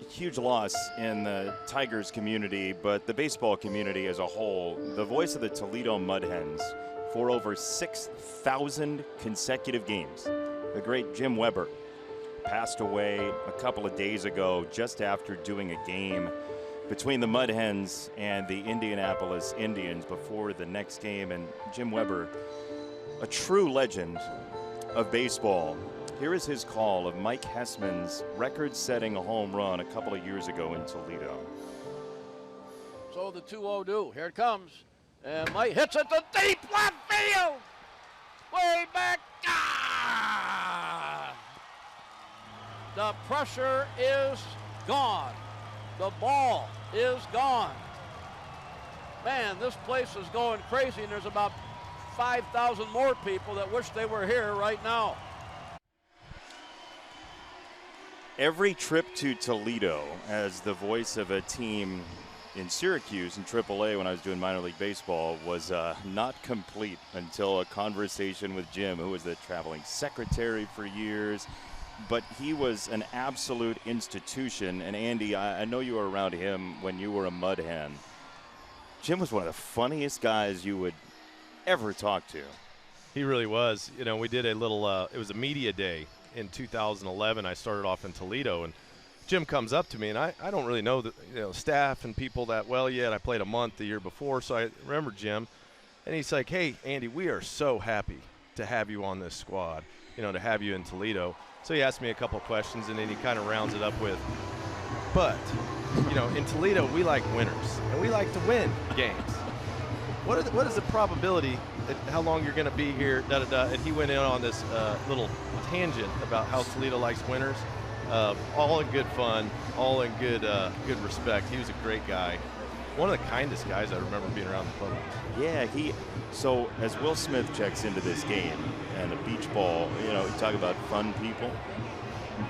huge loss in the Tigers community, but the baseball community as a whole. The voice of the Toledo Mud Hens for over 6,000 consecutive games. The great Jim Weber passed away a couple of days ago just after doing a game between the Mud Hens and the Indianapolis Indians before the next game. And Jim Weber, a true legend of baseball. Here is his call of Mike Hessman's record-setting home run a couple of years ago in Toledo. So the 2-0 do. Here it comes. And Mike hits it to deep left field. Way back. Ah! The pressure is gone. The ball is gone. Man, this place is going crazy, and there's about 5,000 more people that wish they were here right now. Every trip to Toledo as the voice of a team in Syracuse in AAA when I was doing minor league baseball was not complete until a conversation with Jim, who was the traveling secretary for years. But he was an absolute institution. And Andy, I know you were around him when you were a Mud Hen. Jim was one of the funniest guys you would ever talk to. He really was. You know, we did a little, it was a media day in 2011. I started off in Toledo, and Jim comes up to me, and I don't really know the staff and people that well yet. I played a month the year before, so I remember Jim. And he's like, hey, Andy, we are so happy to have you on this squad, to have you in Toledo. So he asked me a couple of questions, and then he kind of rounds it up with, but, in Toledo, we like winners, and we like to win games. What is the probability that how long you're going to be here, and he went in on this little tangent about how Toledo likes winners, all in good fun, all in good respect. He was a great guy. One of the kindest guys I remember being around the clubhouse. Yeah, so as Will Smith checks into this game and the beach ball, you talk about fun people.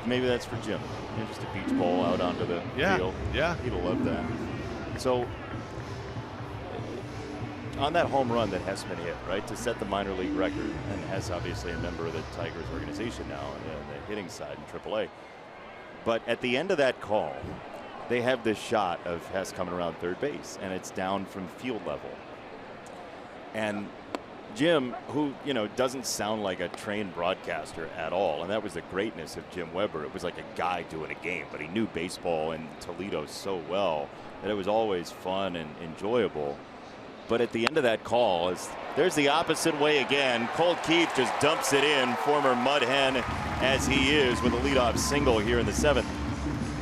Maybe that's for Jim. Just a beach ball out onto the field. Yeah. He'd love that. So on that home run that Hessman hit, right, to set the minor league record, and Hess obviously a member of the Tigers organization now on the hitting side in AAA. But at the end of that call, they have this shot of Hess coming around third base, and it's down from field level. And Jim, who, doesn't sound like a trained broadcaster at all, and that was the greatness of Jim Weber. It was like a guy doing a game, but he knew baseball and Toledo so well that it was always fun and enjoyable. But at the end of that call, there's the opposite way again. Colt Keith just dumps it in, former Mud Hen as he is, with a leadoff single here in the seventh.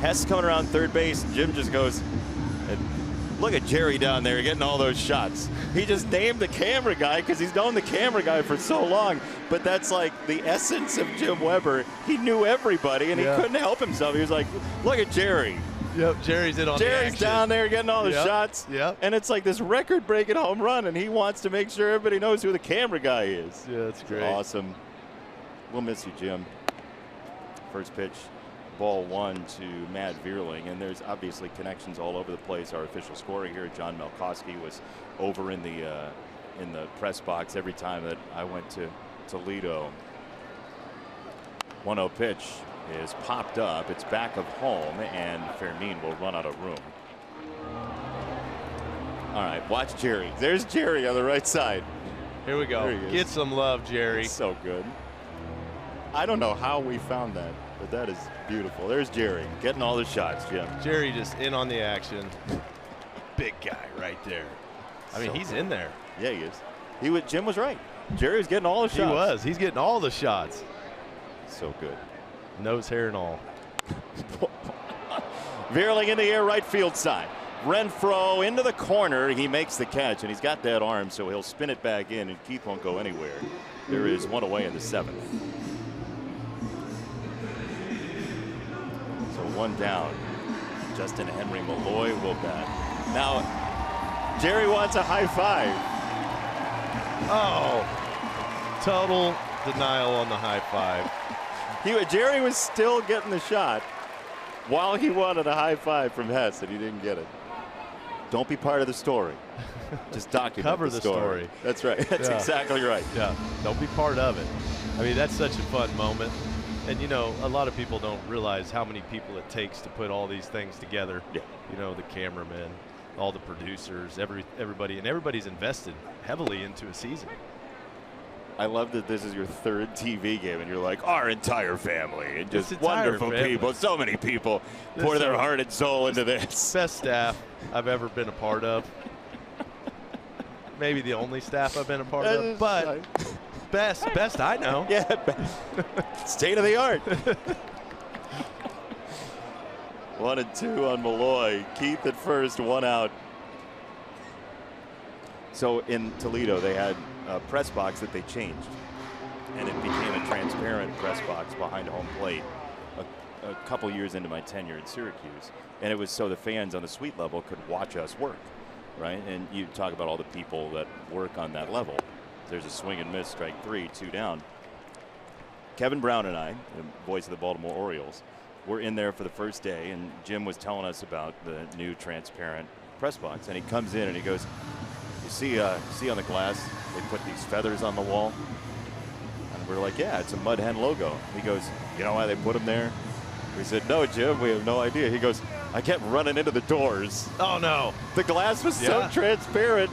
Hess coming around third base. Jim just goes, look at Jerry down there getting all those shots. He just named the camera guy because he's known the camera guy for so long. But that's like the essence of Jim Weber. He knew everybody, and he couldn't help himself. He was like, look at Jerry. Yep, Jerry's in on the action. Jerry's down there getting all the shots. Yep. And it's like this record-breaking home run, and he wants to make sure everybody knows who the camera guy is. Yeah, that's great. Awesome. We'll miss you, Jim. First pitch, ball one to Matt Vierling, and there's obviously connections all over the place. Our official scorer here, John Melkowski, was over in the press box every time that I went to Toledo. 1-0 pitch is popped up. It's back of home, and Fermin will run out of room. All right, watch Jerry. There's Jerry on the right side. Here we go. Get some love, Jerry. So good. I don't know how we found that, but that is beautiful. There's Jerry getting all the shots, Jim. Jerry just in on the action. Big guy right there. I mean, he's in there. Yeah, he is. Jim was right. Jerry was getting all the shots. He was. He's getting all the shots. So good. Nose hair and all. Vierling in the air, right field side. Renfroe into the corner. He makes the catch, and he's got that arm, so he'll spin it back in, and Keith won't go anywhere. There is one away in the seventh. So one down. Justin Henry Malloy will bat. Now, Jerry wants a high five. Oh, total denial on the high five. Jerry was still getting the shot while he wanted a high five from Hess, and he didn't get it. Don't be part of the story. Just document Cover the story. That's right. That's exactly right. Yeah. Don't be part of it. I mean, that's such a fun moment. And, you know, a lot of people don't realize how many people it takes to put all these things together. Yeah. You know, the cameramen, all the producers, everybody, and everybody's invested heavily into a season. I love that this is your third TV game, and you're like, our entire family, and just entire wonderful family. people. So many people pour their heart and soul into this. Best staff I've ever been a part of. Maybe the only staff I've been a part of, but best I know. Yeah, state of the art. 1-2 on Malloy. Keith at first, 1 out. So in Toledo, they had a press box that they changed, and it became a transparent press box behind home plate a couple years into my tenure at Syracuse. And it was so the fans on the suite level could watch us work, right? And you talk about all the people that work on that level. There's a swing and miss, strike 3, 2 down. Kevin Brown and I, the voice of the Baltimore Orioles, were in there for the first day, and Jim was telling us about the new transparent press box. And he comes in and he goes, you see on the glass, they put these feathers on the wall? And we're like, yeah, it's a Mud Hen logo. He goes, you know why they put them there? We said, no, Jim, we have no idea. He goes, I kept running into the doors. Oh, no. The glass was so transparent.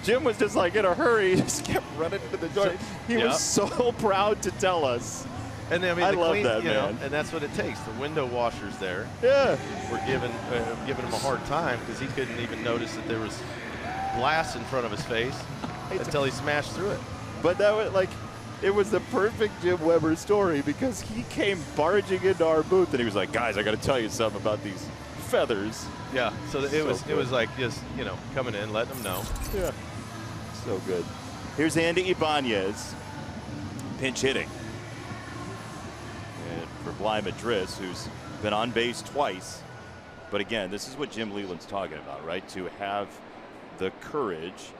Jim was just like in a hurry. He just kept running into the door. He was so proud to tell us. And then, I mean, I the love clean, that, you know, man. and that's what it takes. The window washers there. Yeah. Were giving him a hard time because he couldn't even notice that there was glass in front of his face until he smashed through it. But that was like, it was the perfect Jim Weber story because he came barging into our booth and he was like, guys, I got to tell you something about these feathers. Yeah. So it was like just, you know, coming in, letting them know. Yeah. So good. Here's Andy Ibanez, pinch hitting. And for Bly Madris, who's been on base twice. But again, this is what Jim Leland's talking about, right? To have the courage,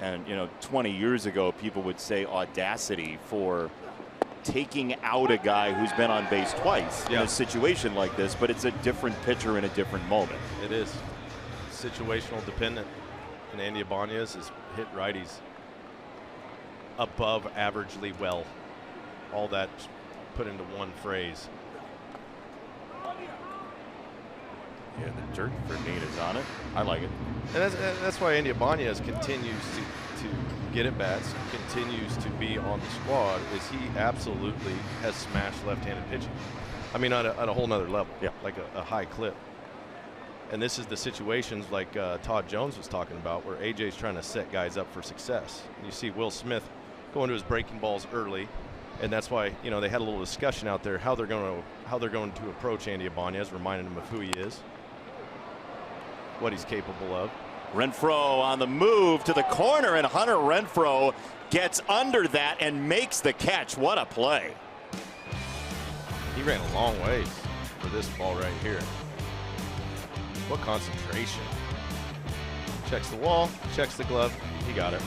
and, you know, 20 years ago, people would say audacity for taking out a guy who's been on base twice in a situation like this, but it's a different pitcher in a different moment. It is situational dependent, and Andy Ibanez has hit righties above averagely well. All that put into one phrase. Yeah, the dirt for Nate is on it. I like it. And that's why Andy Ibanez continues to get at bats, continues to be on the squad, is he absolutely has smashed left-handed pitching. I mean, on a whole nother level, like a high clip. And this is the situations like Todd Jones was talking about, where AJ's trying to set guys up for success. And you see Will Smith going to his breaking balls early, and that's why, you know, they had a little discussion out there how they're going to approach Andy Ibanez, reminding him of who he is, what he's capable of. Renfroe on the move to the corner, and Hunter Renfroe gets under that and makes the catch. What a play. He ran a long ways for this ball right here. What concentration. Checks the wall, checks the glove. He got it.